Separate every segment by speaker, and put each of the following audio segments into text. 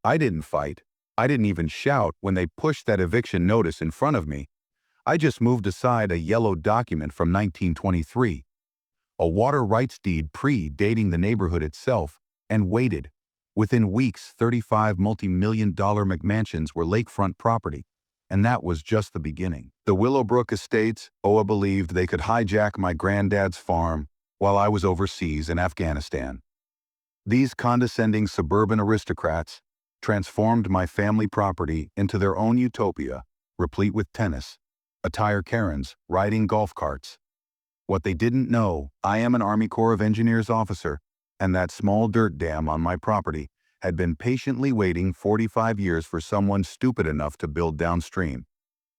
Speaker 1: I didn't fight. I didn't even shout when they pushed that eviction notice in front of me. I just moved aside a yellow document from 1923, a water rights deed pre-dating the neighborhood itself, and waited. Within weeks, 35 multi-million-dollar McMansions were lakefront property, and that was just the beginning. The Willowbrook Estates, Oa believed they could hijack my granddad's farm while I was overseas in Afghanistan. These condescending suburban aristocrats transformed my family property into their own utopia, replete with tennis, attire Karens, riding golf carts. What they didn't know, I am an Army Corps of Engineers officer, and that small dirt dam on my property had been patiently waiting 45 years for someone stupid enough to build downstream.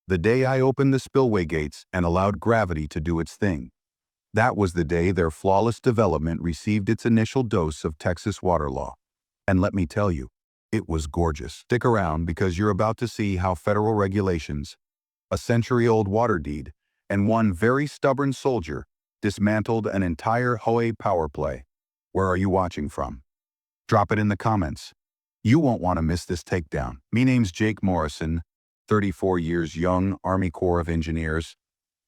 Speaker 1: The day I opened the spillway gates and allowed gravity to do its thing. That was the day their flawless development received its initial dose of Texas water law. And let me tell you, it was gorgeous. Stick around because you're about to see how federal regulations, a century-old water deed, and one very stubborn soldier dismantled an entire Hoey power play. Where are you watching from? Drop it in the comments. You won't want to miss this takedown. Me name's Jake Morrison, 34 years young, Army Corps of Engineers,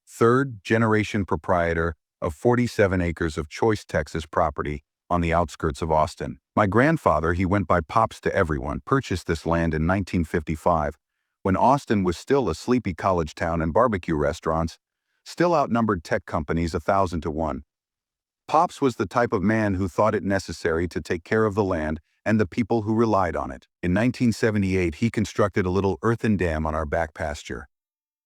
Speaker 1: third-generation proprietor of 47 acres of choice Texas property on the outskirts of Austin. My grandfather, he went by Pops to everyone, purchased this land in 1955, when Austin was still a sleepy college town and barbecue restaurants still outnumbered tech companies 1,000 to 1. Pops was the type of man who thought it necessary to take care of the land and the people who relied on it. In 1978, he constructed a little earthen dam on our back pasture.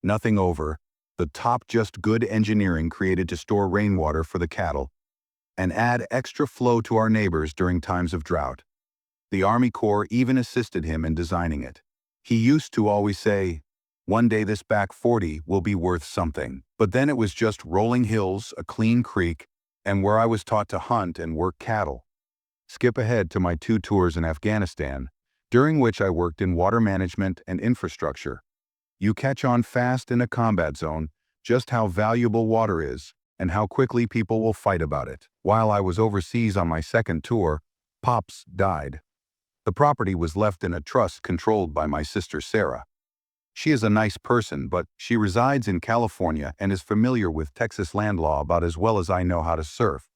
Speaker 1: Nothing over, the top just good engineering created to store rainwater for the cattle and add extra flow to our neighbors during times of drought. The Army Corps even assisted him in designing it. He used to always say, "One day this back 40 will be worth something." But then it was just rolling hills, a clean creek, and where I was taught to hunt and work cattle. Skip ahead to my 2 tours in Afghanistan, during which I worked in water management and infrastructure. You catch on fast in a combat zone just how valuable water is and how quickly people will fight about it. While I was overseas on my 2nd tour, Pops died. The property was left in a trust controlled by my sister Sarah. She is a nice person, but she resides in California and is familiar with Texas land law about as well as I know how to surf.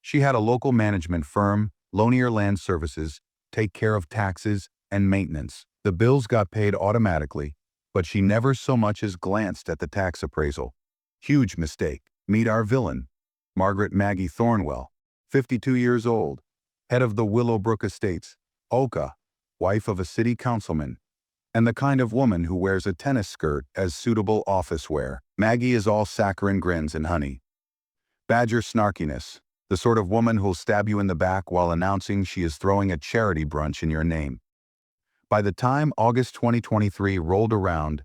Speaker 1: She had a local management firm, Lonier Land Services, take care of taxes and maintenance. The bills got paid automatically, but she never so much as glanced at the tax appraisal. Huge mistake. Meet our villain, Margaret Maggie Thornwell, 52 years old, head of the Willowbrook Estates, Oka, wife of a city councilman, and the kind of woman who wears a tennis skirt as suitable office wear. Maggie is all saccharine grins and honey. Badger snarkiness, the sort of woman who'll stab you in the back while announcing she is throwing a charity brunch in your name. By the time August 2023 rolled around,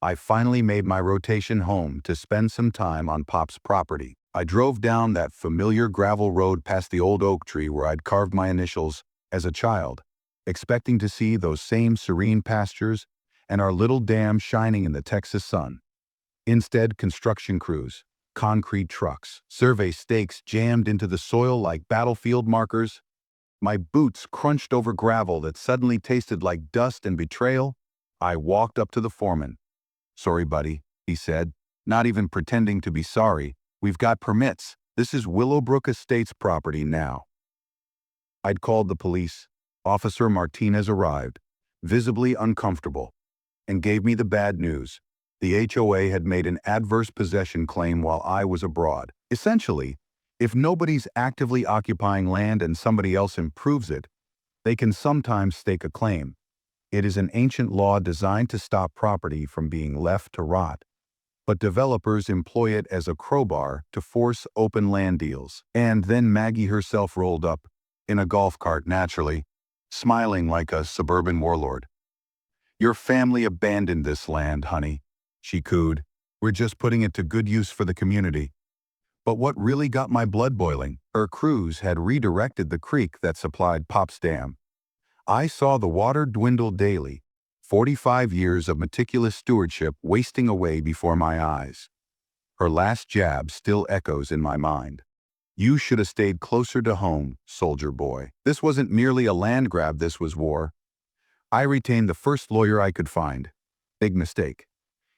Speaker 1: I finally made my rotation home to spend some time on Pop's property. I drove down that familiar gravel road past the old oak tree where I'd carved my initials as a child, expecting to see those same serene pastures and our little dam shining in the Texas sun. Instead, construction crews, concrete trucks, survey stakes jammed into the soil like battlefield markers. My boots crunched over gravel that suddenly tasted like dust and betrayal. I walked up to the foreman. "Sorry, buddy," he said, not even pretending to be sorry. "We've got permits. This is Willowbrook Estates property now." I'd called the police. Officer Martinez arrived, visibly uncomfortable, and gave me the bad news. The HOA had made an adverse possession claim while I was abroad. Essentially, if nobody's actively occupying land and somebody else improves it, they can sometimes stake a claim. It is an ancient law designed to stop property from being left to rot, but developers employ it as a crowbar to force open land deals. And then Maggie herself rolled up, in a golf cart naturally, smiling like a suburban warlord. "Your family abandoned this land, honey," she cooed. "We're just putting it to good use for the community." But what really got my blood boiling, her crews had redirected the creek that supplied Pop's Dam. I saw the water dwindle daily, 45 years of meticulous stewardship wasting away before my eyes. Her last jab still echoes in my mind. "You should have stayed closer to home, soldier boy." This wasn't merely a land grab, this was war. I retained the first lawyer I could find. Big mistake.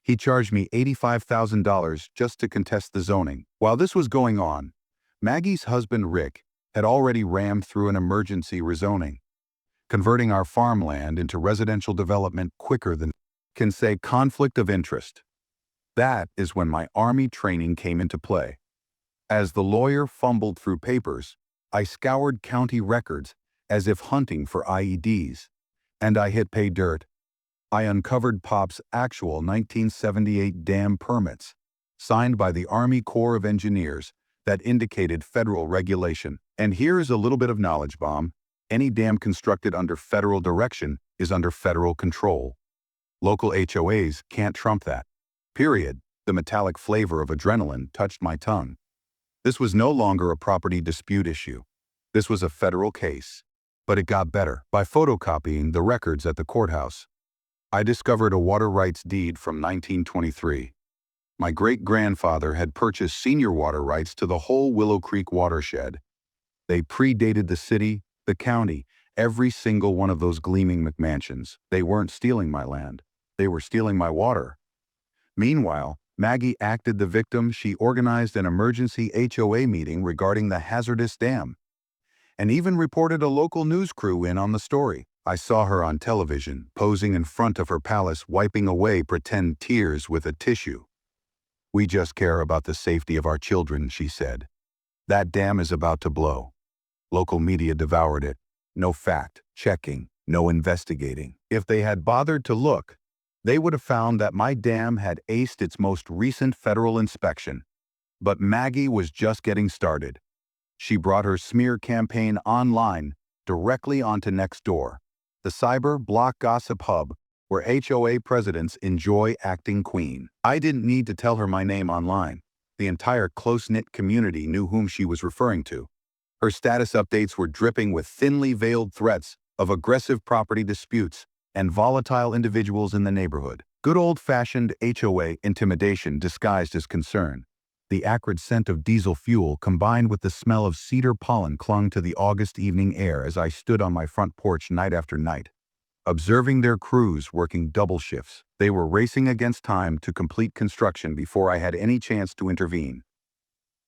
Speaker 1: He charged me $85,000 just to contest the zoning. While this was going on, Maggie's husband Rick had already rammed through an emergency rezoning, converting our farmland into residential development quicker than can say conflict of interest. That is when my Army training came into play. As the lawyer fumbled through papers, I scoured county records as if hunting for IEDs, and I hit pay dirt. I uncovered Pop's actual 1978 dam permits, signed by the Army Corps of Engineers, that indicated federal regulation. And here's a little bit of knowledge bomb. Any dam constructed under federal direction is under federal control. Local HOAs can't trump that. Period. The metallic flavor of adrenaline touched my tongue. This was no longer a property dispute issue. This was a federal case. But it got better. By photocopying the records at the courthouse, I discovered a water rights deed from 1923. My great-grandfather had purchased senior water rights to the whole Willow Creek watershed. They predated the city, the county, every single one of those gleaming McMansions. They weren't stealing my land. They were stealing my water. Meanwhile, Maggie acted the victim. She organized an emergency HOA meeting regarding the hazardous dam, and even reported a local news crew in on the story. I saw her on television, posing in front of her palace, wiping away pretend tears with a tissue. "We just care about the safety of our children," she said. "That dam is about to blow." Local media devoured it. No fact-checking, no investigating. If they had bothered to look, they would have found that my dam had aced its most recent federal inspection. But Maggie was just getting started. She brought her smear campaign online, directly onto Nextdoor, the cyber block gossip hub where HOA presidents enjoy acting queen. I didn't need to tell her my name online. The entire close-knit community knew whom she was referring to. Her status updates were dripping with thinly veiled threats of aggressive property disputes and volatile individuals in the neighborhood. Good old-fashioned HOA intimidation disguised as concern. The acrid scent of diesel fuel combined with the smell of cedar pollen clung to the August evening air as I stood on my front porch night after night, observing their crews working double shifts. They were racing against time to complete construction before I had any chance to intervene.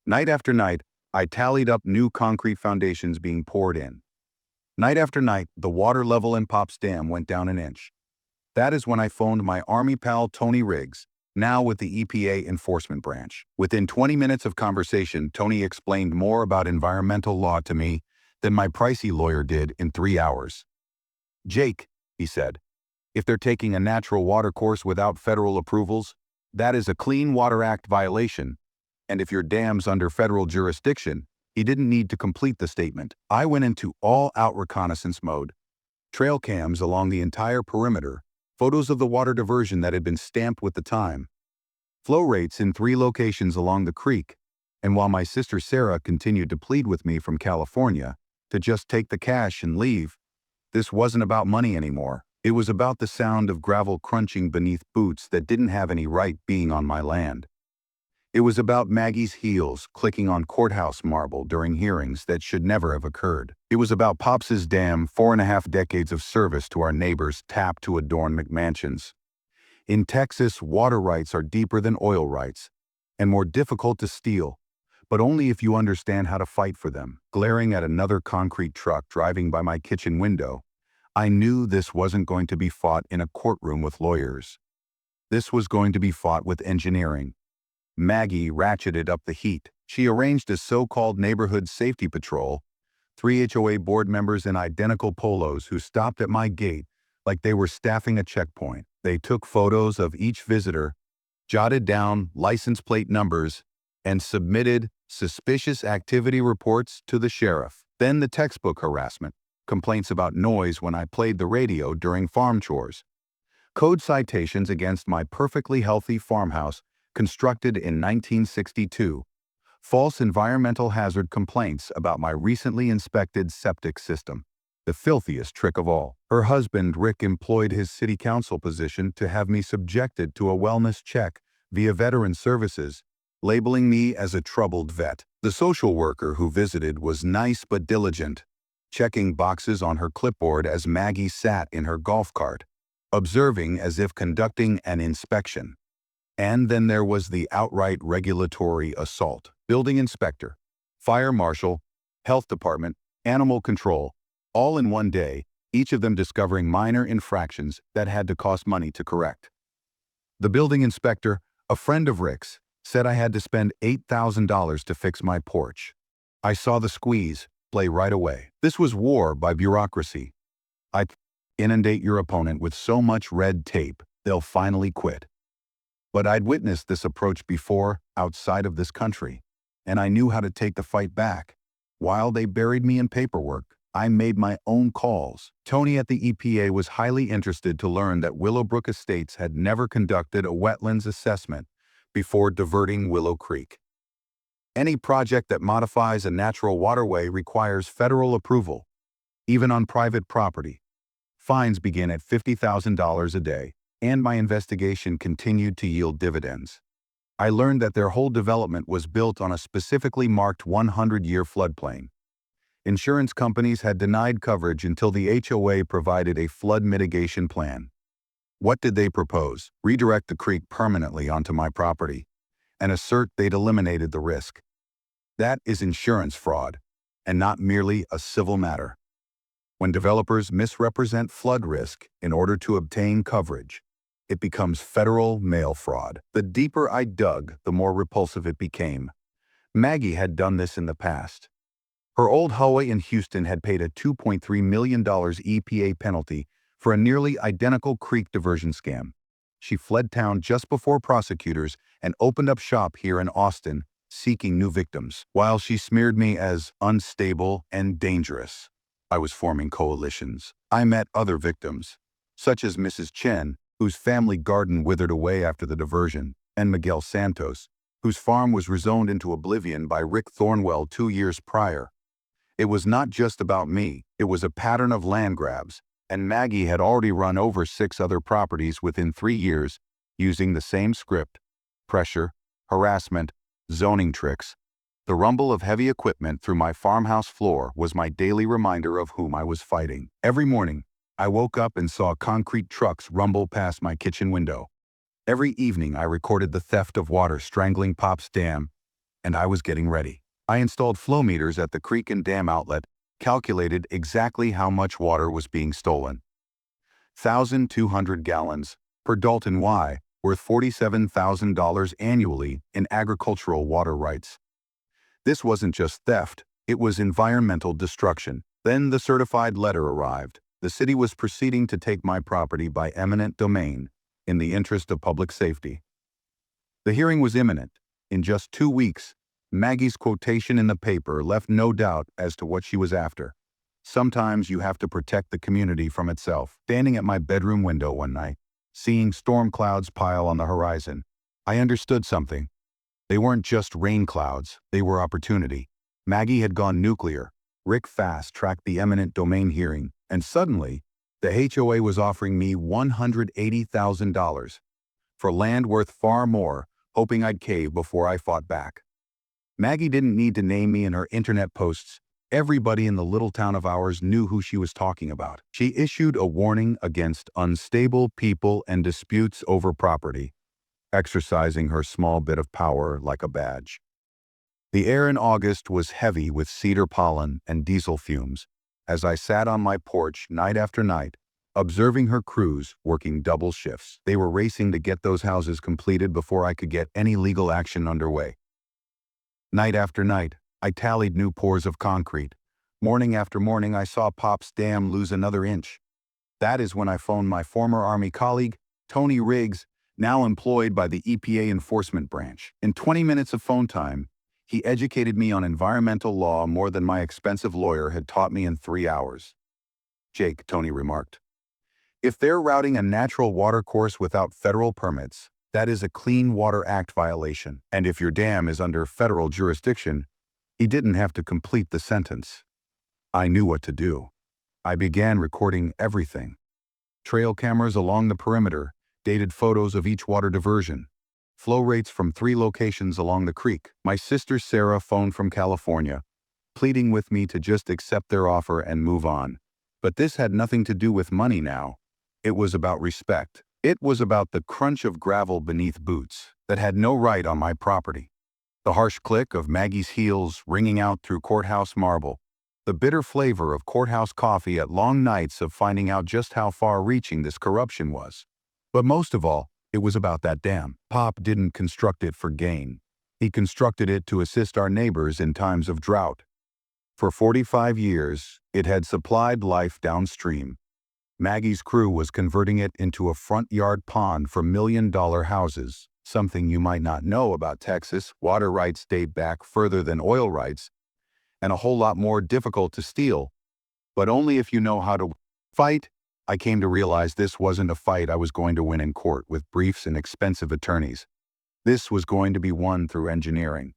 Speaker 1: Night after night, I tallied up new concrete foundations being poured in. Night after night, the water level in Pop's dam went down an inch. That is when I phoned my Army pal Tony Riggs, now with the EPA Enforcement Branch. Within 20 minutes of conversation, Tony explained more about environmental law to me than my pricey lawyer did in 3 hours. "Jake," he said, "if they're taking a natural water course without federal approvals, that is a Clean Water Act violation, and if your dam's under federal jurisdiction," he didn't need to complete the statement. I went into all-out reconnaissance mode. Trail cams along the entire perimeter, photos of the water diversion that had been stamped with the time, flow rates in 3 locations along the creek, and while my sister Sarah continued to plead with me from California to just take the cash and leave, this wasn't about money anymore. It was about the sound of gravel crunching beneath boots that didn't have any right being on my land. It was about Maggie's heels clicking on courthouse marble during hearings that should never have occurred. It was about Pops's dam 4.5 decades of service to our neighbors tapped to adorn McMansions. In Texas, water rights are deeper than oil rights and more difficult to steal, but only if you understand how to fight for them. Glaring at another concrete truck driving by my kitchen window, I knew this wasn't going to be fought in a courtroom with lawyers. This was going to be fought with engineering. Maggie ratcheted up the heat. She arranged a so-called neighborhood safety patrol, 3 HOA board members in identical polos who stopped at my gate like they were staffing a checkpoint. They took photos of each visitor, jotted down license plate numbers, and submitted suspicious activity reports to the sheriff. Then the textbook harassment, complaints about noise when I played the radio during farm chores, code citations against my perfectly healthy farmhouse constructed in 1962, false environmental hazard complaints about my recently inspected septic system. The filthiest trick of all. Her husband, Rick, employed his city council position to have me subjected to a wellness check via Veteran Services, labeling me as a troubled vet. The social worker who visited was nice but diligent. checking boxes on her clipboard as Maggie sat in her golf cart, observing as if conducting an inspection. And then there was the outright regulatory assault. Building inspector, fire marshal, health department, animal control, all in one day, each of them discovering minor infractions that had to cost money to correct. The building inspector, a friend of Rick's, said I had to spend $8,000 to fix my porch. I saw the squeeze play right away. This was war by bureaucracy. I inundate your opponent with so much red tape, they'll finally quit. But I'd witnessed this approach before, outside of this country, and I knew how to take the fight back. While they buried me in paperwork, I made my own calls. Tony at the EPA was highly interested to learn that Willowbrook Estates had never conducted a wetlands assessment before diverting Willow Creek. Any project that modifies a natural waterway requires federal approval, even on private property. Fines begin at $50,000 a day, and my investigation continued to yield dividends. I learned that their whole development was built on a specifically marked 100-year floodplain. Insurance companies had denied coverage until the HOA provided a flood mitigation plan. What did they propose? Redirect the creek permanently onto my property and assert they'd eliminated the risk. That is insurance fraud, and not merely a civil matter. When developers misrepresent flood risk in order to obtain coverage, it becomes federal mail fraud. The deeper I dug, the more repulsive it became. Maggie had done this in the past. Her old hallway in Houston had paid a $2.3 million EPA penalty for a nearly identical creek diversion scam. She fled town just before prosecutors and opened up shop here in Austin, seeking new victims. While she smeared me as unstable and dangerous, I was forming coalitions. I met other victims, such as Mrs. Chen, whose family garden withered away after the diversion, and Miguel Santos, whose farm was rezoned into oblivion by Rick Thornwell 2 years prior. It was not just about me, it was a pattern of land grabs, and Maggie had already run over 6 other properties within 3 years using the same script: pressure, harassment, zoning tricks. The rumble of heavy equipment through my farmhouse floor was my daily reminder of whom I was fighting. Every morning, I woke up and saw concrete trucks rumble past my kitchen window. Every evening I recorded the theft of water strangling Pop's dam, and I was getting ready. I installed flow meters at the creek and dam outlet, calculated exactly how much water was being stolen. 1,200 gallons per Dalton Y, worth $47,000 annually in agricultural water rights. This wasn't just theft, it was environmental destruction. Then the certified letter arrived. The city was proceeding to take my property by eminent domain in the interest of public safety. The hearing was imminent. In just 2 weeks, Maggie's quotation in the paper left no doubt as to what she was after. Sometimes you have to protect the community from itself. Standing at my bedroom window one night, seeing storm clouds pile on the horizon, I understood something. They weren't just rain clouds, they were opportunity. Maggie had gone nuclear. Rick fast-tracked the eminent domain hearing, and suddenly, the HOA was offering me $180,000 for land worth far more, hoping I'd cave before I fought back. Maggie didn't need to name me in her internet posts. Everybody in the little town of ours knew who she was talking about. She issued a warning against unstable people and disputes over property, exercising her small bit of power like a badge. The air in August was heavy with cedar pollen and diesel fumes as I sat on my porch night after night, observing her crews working double shifts. They were racing to get those houses completed before I could get any legal action underway. Night after night, I tallied new pours of concrete. Morning after morning, I saw Pop's dam lose another inch. That is when I phoned my former Army colleague, Tony Riggs, now employed by the EPA Enforcement Branch. In 20 minutes of phone time, he educated me on environmental law more than my expensive lawyer had taught me in 3 hours. "Jake," Tony remarked, "if they're routing a natural water course without federal permits, that is a Clean Water Act violation. And if your dam is under federal jurisdiction," he didn't have to complete the sentence. I knew what to do. I began recording everything. Trail cameras along the perimeter, dated photos of each water diversion, flow rates from 3 locations along the creek. My sister Sarah phoned from California, pleading with me to just accept their offer and move on. But this had nothing to do with money now. It was about respect. It was about the crunch of gravel beneath boots that had no right on my property. The harsh click of Maggie's heels ringing out through courthouse marble. The bitter flavor of courthouse coffee at long nights of finding out just how far-reaching this corruption was. But most of all, it was about that dam. Pop didn't construct it for gain. He constructed it to assist our neighbors in times of drought. For 45 years, it had supplied life downstream. Maggie's crew was converting it into a front yard pond for million-dollar houses. Something you might not know about Texas: water rights date back further than oil rights, and a whole lot more difficult to steal, but only if you know how to fight. I came to realize this wasn't a fight I was going to win in court with briefs and expensive attorneys. This was going to be won through engineering.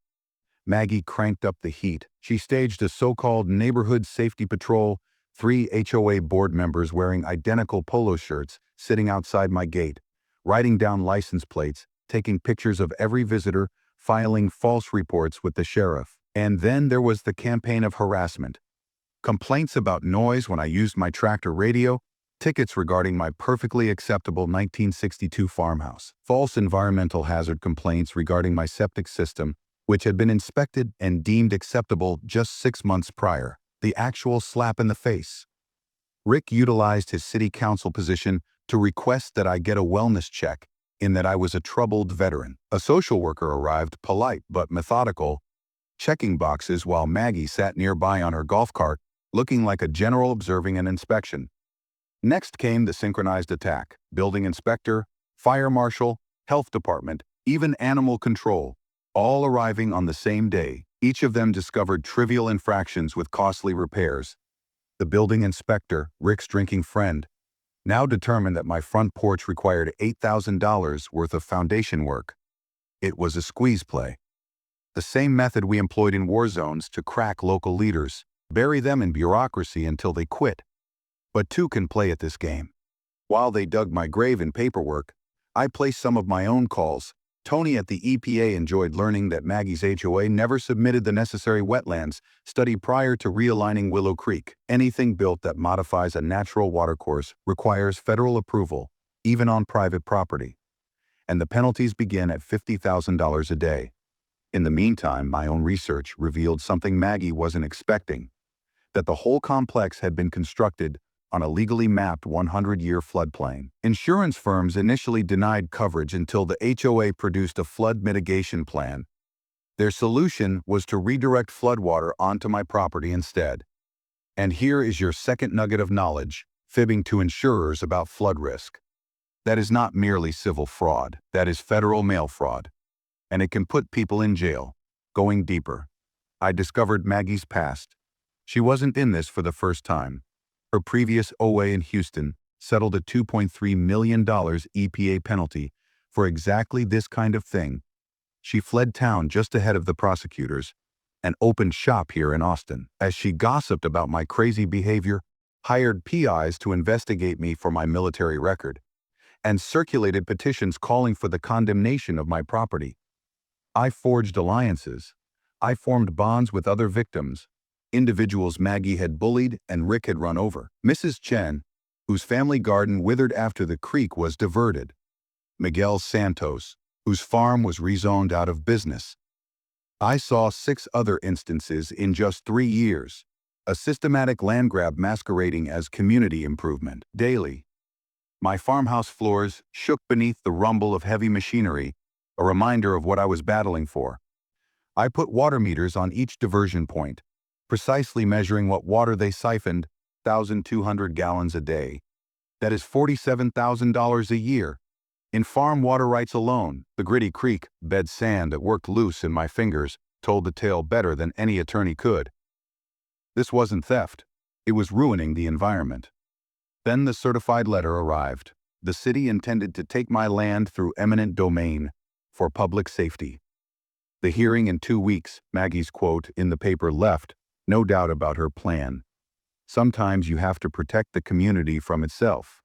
Speaker 1: Maggie cranked up the heat. She staged a so-called neighborhood safety patrol, 3 HOA board members wearing identical polo shirts sitting outside my gate, writing down license plates, taking pictures of every visitor, filing false reports with the sheriff. And then there was the campaign of harassment. Complaints about noise when I used my tractor radio, tickets regarding my perfectly acceptable 1962 farmhouse, false environmental hazard complaints regarding my septic system, which had been inspected and deemed acceptable just 6 months prior. The actual slap in the face. Rick utilized his city council position to request that I get a wellness check, in that I was a troubled veteran. A social worker arrived, polite but methodical, checking boxes while Maggie sat nearby on her golf cart, looking like a general observing an inspection. Next came the synchronized attack: building inspector, fire marshal, health department, even animal control, all arriving on the same day. Each of them discovered trivial infractions with costly repairs. The building inspector, Rick's drinking friend, now determined that my front porch required $8,000 worth of foundation work. It was a squeeze play. The same method we employed in war zones to crack local leaders, bury them in bureaucracy until they quit. But two can play at this game. While they dug my grave in paperwork, I placed some of my own calls. Tony at the EPA enjoyed learning that Maggie's HOA never submitted the necessary wetlands study prior to realigning Willow Creek. Anything built that modifies a natural watercourse requires federal approval, even on private property. And the penalties begin at $50,000 a day. In the meantime, my own research revealed something Maggie wasn't expecting: that the whole complex had been constructed on a legally mapped 100-year floodplain. Insurance firms initially denied coverage until the HOA produced a flood mitigation plan. Their solution was to redirect floodwater onto my property instead. And here is your second nugget of knowledge: fibbing to insurers about flood risk. That is not merely civil fraud, that is federal mail fraud. And it can put people in jail. Going deeper, I discovered Maggie's past. She wasn't in this for the first time. Her previous OA in Houston settled a $2.3 million EPA penalty for exactly this kind of thing. She fled town just ahead of the prosecutors and opened shop here in Austin. As she gossiped about my crazy behavior, hired PIs to investigate me for my military record, and circulated petitions calling for the condemnation of my property. I forged alliances. I formed bonds with other victims, individuals Maggie had bullied and Rick had run over. Mrs. Chen, whose family garden withered after the creek was diverted. Miguel Santos, whose farm was rezoned out of business. I saw 6 other instances in just 3 years, a systematic land grab masquerading as community improvement. Daily, my farmhouse floors shook beneath the rumble of heavy machinery, a reminder of what I was battling for. I put water meters on each diversion point, precisely measuring what water they siphoned, 1,200 gallons a day. That is $47,000 a year. In farm water rights alone, the gritty creek bed sand that worked loose in my fingers told the tale better than any attorney could. This wasn't theft. It was ruining the environment. Then the certified letter arrived. The city intended to take my land through eminent domain for public safety. The hearing in 2 weeks, Maggie's quote in the paper left no doubt about her plan. Sometimes you have to protect the community from itself.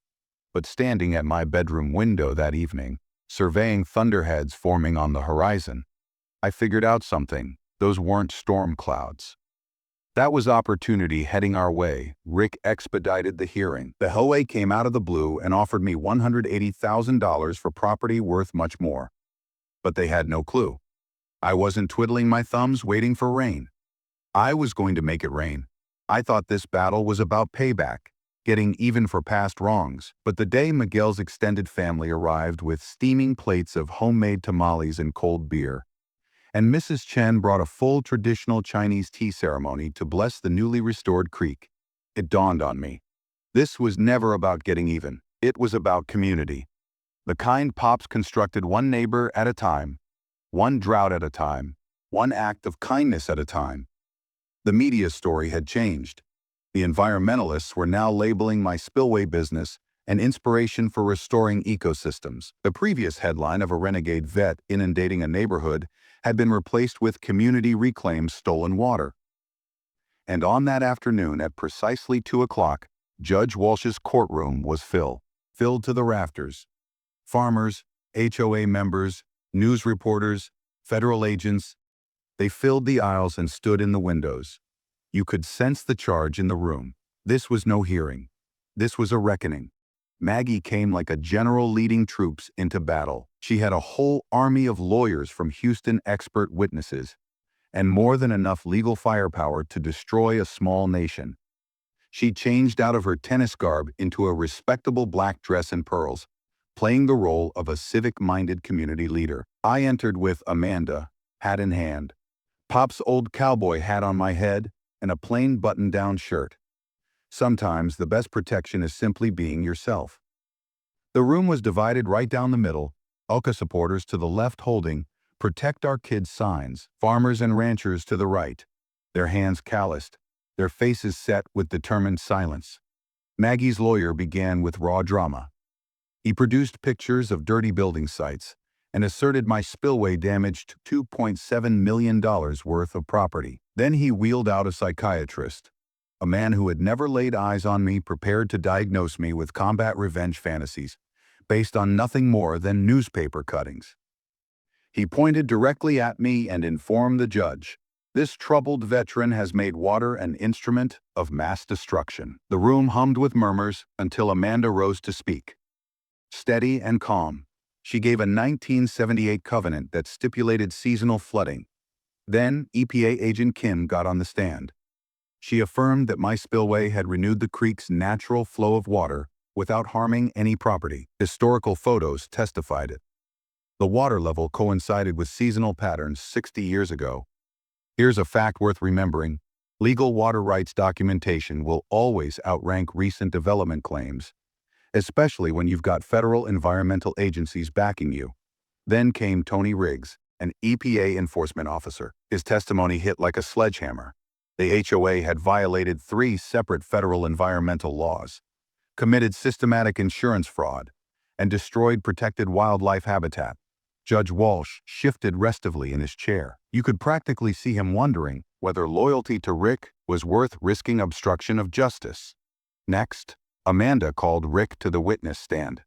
Speaker 1: But standing at my bedroom window that evening, surveying thunderheads forming on the horizon, I figured out something. Those weren't storm clouds. That was opportunity heading our way. Rick expedited the hearing. The Hellway came out of the blue and offered me $180,000 for property worth much more. But they had no clue. I wasn't twiddling my thumbs waiting for rain. I was going to make it rain. I thought this battle was about payback, getting even for past wrongs. But the day Miguel's extended family arrived with steaming plates of homemade tamales and cold beer, and Mrs. Chen brought a full traditional Chinese tea ceremony to bless the newly restored creek, it dawned on me. This was never about getting even. It was about community. The kind Pops constructed one neighbor at a time, one drought at a time, one act of kindness at a time. The media story had changed. The environmentalists were now labeling my spillway business an inspiration for restoring ecosystems. The previous headline of a renegade vet inundating a neighborhood had been replaced with community reclaims stolen water. And on that afternoon at precisely 2 o'clock, Judge Walsh's courtroom was filled to the rafters. Farmers, HOA members, news reporters, federal agents, they filled the aisles and stood in the windows. You could sense the charge in the room. This was no hearing. This was a reckoning. Maggie came like a general leading troops into battle. She had a whole army of lawyers from Houston expert witnesses, and more than enough legal firepower to destroy a small nation. She changed out of her tennis garb into a respectable black dress and pearls, playing the role of a civic-minded community leader. I entered with Amanda, hat in hand, Pop's old cowboy hat on my head, and a plain button-down shirt. Sometimes the best protection is simply being yourself. The room was divided right down the middle, ULCA supporters to the left holding "Protect Our Kids" signs, farmers and ranchers to the right, their hands calloused, their faces set with determined silence. Maggie's lawyer began with raw drama. He produced pictures of dirty building sites and asserted my spillway damaged $2.7 million worth of property. Then he wheeled out a psychiatrist, a man who had never laid eyes on me, prepared to diagnose me with combat revenge fantasies based on nothing more than newspaper cuttings. He pointed directly at me and informed the judge, "This troubled veteran has made water an instrument of mass destruction." The room hummed with murmurs until Amanda rose to speak. Steady and calm, she gave a 1978 covenant that stipulated seasonal flooding. Then EPA agent Kim got on the stand. She affirmed that my spillway had renewed the creek's natural flow of water without harming any property. Historical photos testified it. The water level coincided with seasonal patterns 60 years ago. Here's a fact worth remembering. Legal water rights documentation will always outrank recent development claims, especially when you've got federal environmental agencies backing you. Then came Tony Riggs, an EPA enforcement officer. His testimony hit like a sledgehammer. The HOA had violated 3 separate federal environmental laws, committed systematic insurance fraud, and destroyed protected wildlife habitat. Judge Walsh shifted restively in his chair. You could practically see him wondering whether loyalty to Rick was worth risking obstruction of justice. Next, Amanda called Rick to the witness stand.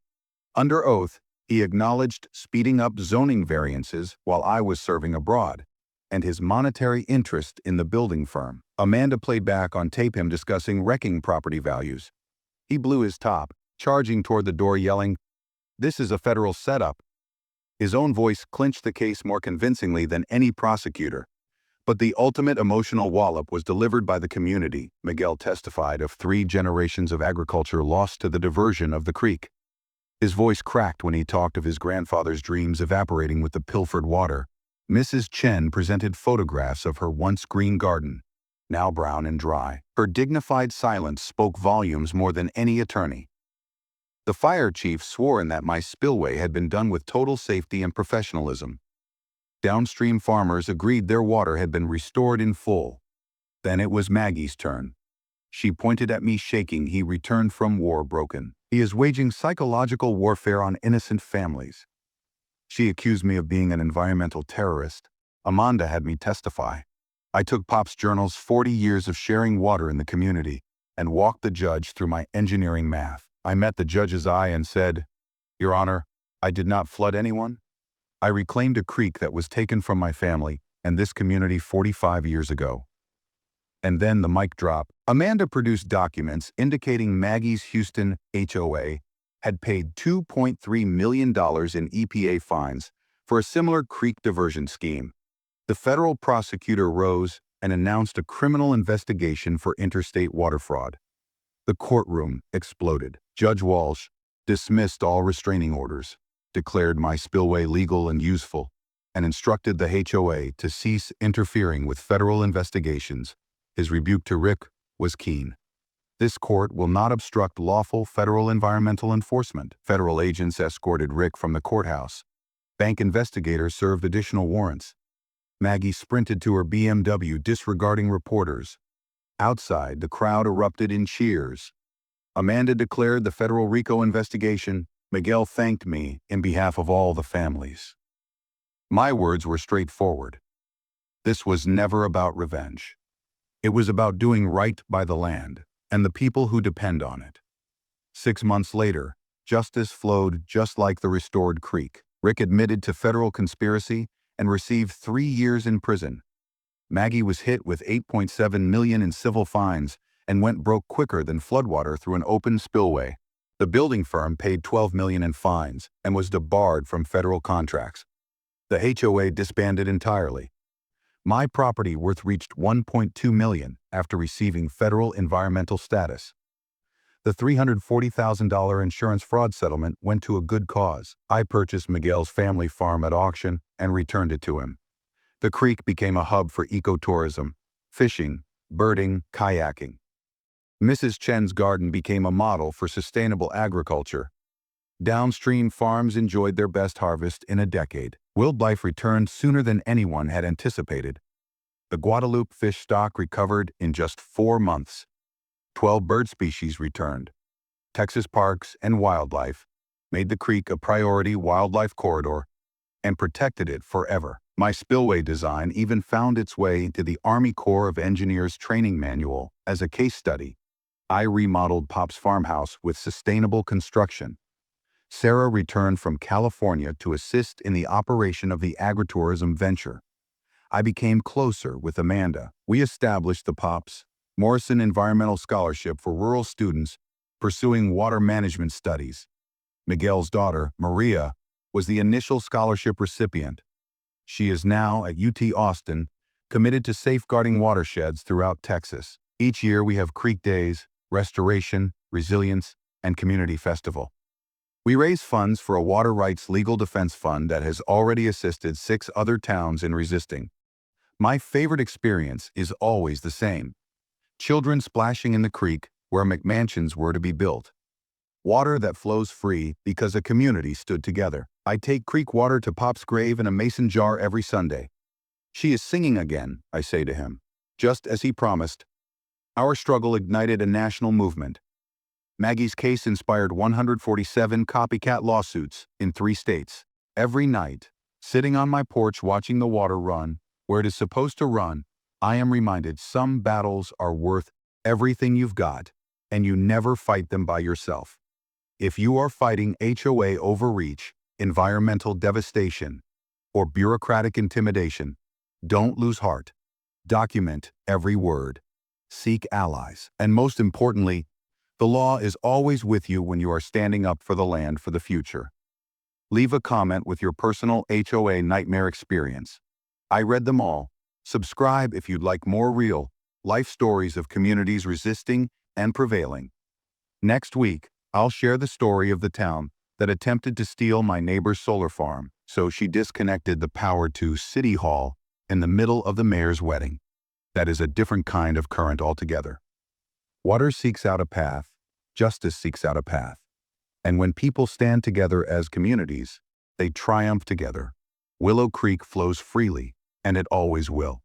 Speaker 1: Under oath, he acknowledged speeding up zoning variances while I was serving abroad, and his monetary interest in the building firm. Amanda played back on tape him discussing wrecking property values. He blew his top, charging toward the door yelling, "This is a federal setup." His own voice clinched the case more convincingly than any prosecutor. But the ultimate emotional wallop was delivered by the community. Miguel testified of 3 generations of agriculture lost to the diversion of the creek. His voice cracked when he talked of his grandfather's dreams evaporating with the pilfered water. Mrs. Chen presented photographs of her once green garden, now brown and dry. Her dignified silence spoke volumes more than any attorney. The fire chief swore in that my spillway had been done with total safety and professionalism. Downstream farmers agreed their water had been restored in full. Then it was Maggie's turn. She pointed at me shaking. "He returned from war broken. He is waging psychological warfare on innocent families." She accused me of being an environmental terrorist. Amanda had me testify. I took Pop's journals, 40 years of sharing water in the community, and walked the judge through my engineering math. I met the judge's eye and said, "Your Honor, I did not flood anyone. I reclaimed a creek that was taken from my family and this community 45 years ago." And then the mic drop. Amanda produced documents indicating Maggie's Houston HOA had paid $2.3 million in EPA fines for a similar creek diversion scheme. The federal prosecutor rose and announced a criminal investigation for interstate water fraud. The courtroom exploded. Judge Walsh dismissed all restraining orders, declared my spillway legal and useful, and instructed the HOA to cease interfering with federal investigations. His rebuke to Rick was keen. This court will not obstruct lawful federal environmental enforcement. Federal agents escorted Rick from the courthouse. Bank investigators served additional warrants. Maggie sprinted to her BMW, disregarding reporters. Outside, the crowd erupted in cheers. Amanda declared the federal RICO investigation. Miguel thanked me in behalf of all the families. My words were straightforward. This was never about revenge. It was about doing right by the land and the people who depend on it. 6 months later, justice flowed just like the restored creek. Rick admitted to federal conspiracy and received 3 years in prison. Maggie was hit with $8.7 million in civil fines and went broke quicker than floodwater through an open spillway. The building firm paid $12 million in fines and was debarred from federal contracts. The HOA disbanded entirely. My property worth reached $1.2 million after receiving federal environmental status. The $340,000 insurance fraud settlement went to a good cause. I purchased Miguel's family farm at auction and returned it to him. The creek became a hub for ecotourism, fishing, birding, kayaking. Mrs. Chen's garden became a model for sustainable agriculture. Downstream farms enjoyed their best harvest in a decade. Wildlife returned sooner than anyone had anticipated. The Guadalupe fish stock recovered in just 4 months. 12 bird species returned. Texas Parks and Wildlife made the creek a priority wildlife corridor and protected it forever. My spillway design even found its way into the Army Corps of Engineers training manual as a case study. I remodeled Pop's farmhouse with sustainable construction. Sarah returned from California to assist in the operation of the agritourism venture. I became closer with Amanda. We established the Pops Morrison Environmental Scholarship for rural students pursuing water management studies. Miguel's daughter, Maria, was the initial scholarship recipient. She is now at UT Austin, committed to safeguarding watersheds throughout Texas. Each year we have Creek Days, Restoration, Resilience, and Community Festival. We raise funds for a water rights legal defense fund that has already assisted 6 other towns in resisting. My favorite experience is always the same. Children splashing in the creek where McMansions were to be built. Water that flows free because a community stood together. I take creek water to Pop's grave in a mason jar every Sunday. She is singing again, I say to him. Just as he promised. Our struggle ignited a national movement. Maggie's case inspired 147 copycat lawsuits in 3 states. Every night, sitting on my porch watching the water run where it is supposed to run, I am reminded some battles are worth everything you've got, and you never fight them by yourself. If you are fighting HOA overreach, environmental devastation, or bureaucratic intimidation, don't lose heart. Document every word. Seek allies. And most importantly, the law is always with you when you are standing up for the land for the future. Leave a comment with your personal HOA nightmare experience. I read them all. Subscribe if you'd like more real life stories of communities resisting and prevailing. Next week, I'll share the story of the town that attempted to steal my neighbor's solar farm, so she disconnected the power to City Hall in the middle of the mayor's wedding. That is a different kind of current altogether. Water seeks out a path, justice seeks out a path. And when people stand together as communities, they triumph together. Willow Creek flows freely, and it always will.